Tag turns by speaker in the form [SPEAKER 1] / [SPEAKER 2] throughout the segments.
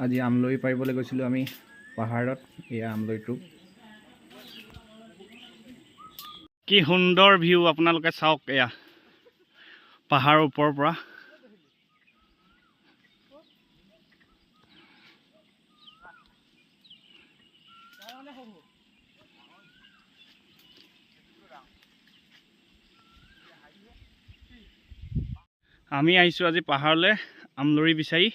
[SPEAKER 1] আজি আমলই পাৰিবলৈ গৈছিলোঁ আমি পাহাৰত। এয়া আমলইটো কি সুন্দৰ ভিউ, আপোনালোকে চাওক। এয়া পাহাৰৰ ওপৰৰ পৰা আমি আহিছোঁ আজি পাহাৰলৈ আমলৰি বিচাৰি।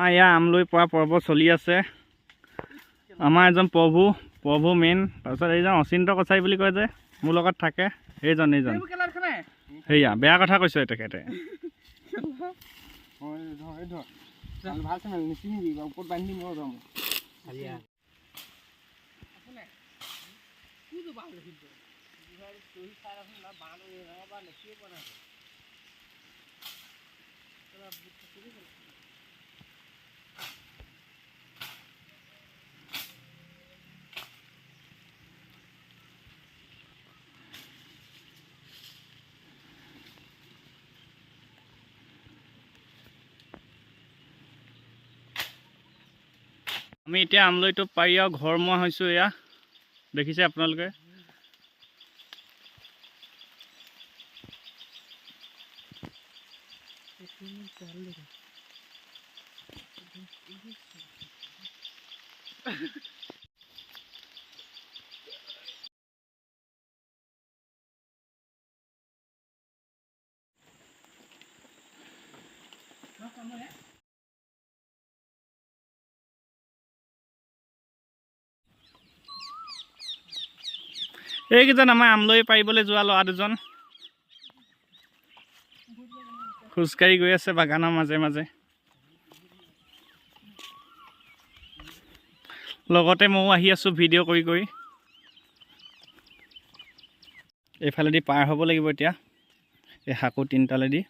[SPEAKER 1] আমাৰ ইয়াৰ আমলই পৰা পৰ্ব চলি আছে। আমাৰ এজন প্ৰভু মেইন, তাৰপিছত এইজন অচিন্ত কছাৰী বুলি কয় যে মোৰ লগত থাকে, এইজন সেয়া বেয়া কথা কৈছে তেখেতে। আমি এতিয়া আমলইটো পাৰি আৰু ঘৰ মোৱা হৈছোঁ। এয়া দেখিছে আপোনালোকে। এইকেইজন আমাৰ আমলই পাৰিবলৈ যোৱা ল'ৰা দুজন খোজকাঢ়ি গৈ আছে বাগানৰ মাজে মাজে। লগতে ময়ো আহি আছোঁ ভিডিঅ' কৰি কৰি। এইফালেদি পাৰ হ'ব লাগিব এতিয়া, এই শাকো তিনিটালেদি।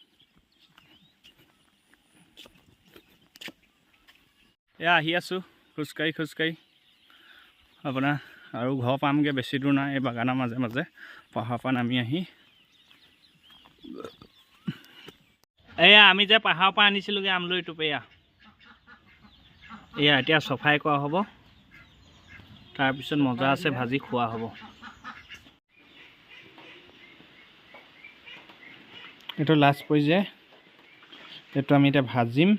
[SPEAKER 1] এয়া আহি আছোঁ খোজকাঢ়ি আপোনাৰ, আৰু ঘৰ পামগৈ, বেছি দূৰ নাই। এই বাগানৰ মাজে মাজে পাহাৰৰ পৰা নামি আহি এয়া আমি যে পাহাৰৰ পৰা আনিছিলোঁগৈ আমলইটো। এয়া এতিয়া চফাই কৰা হ'ব, তাৰপিছত মজা আছে ভাজি খোৱা হ'ব। এইটো লাষ্ট পৰ্যায়, এইটো আমি এতিয়া ভাজিম।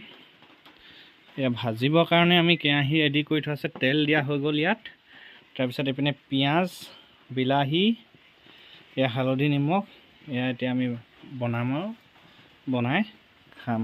[SPEAKER 1] এয়া ভাজিবৰ কাৰণে আমি কেৰাহী ৰেডি কৰি থোৱা আছে, তেল দিয়া হৈ গ'ল ইয়াত। তাৰপিছত এইপিনে পিঁয়াজ, বিলাহী, এয়া হালধি নিমখ, এয়া এতিয়া আমি বনাম আৰু বনাই খাম।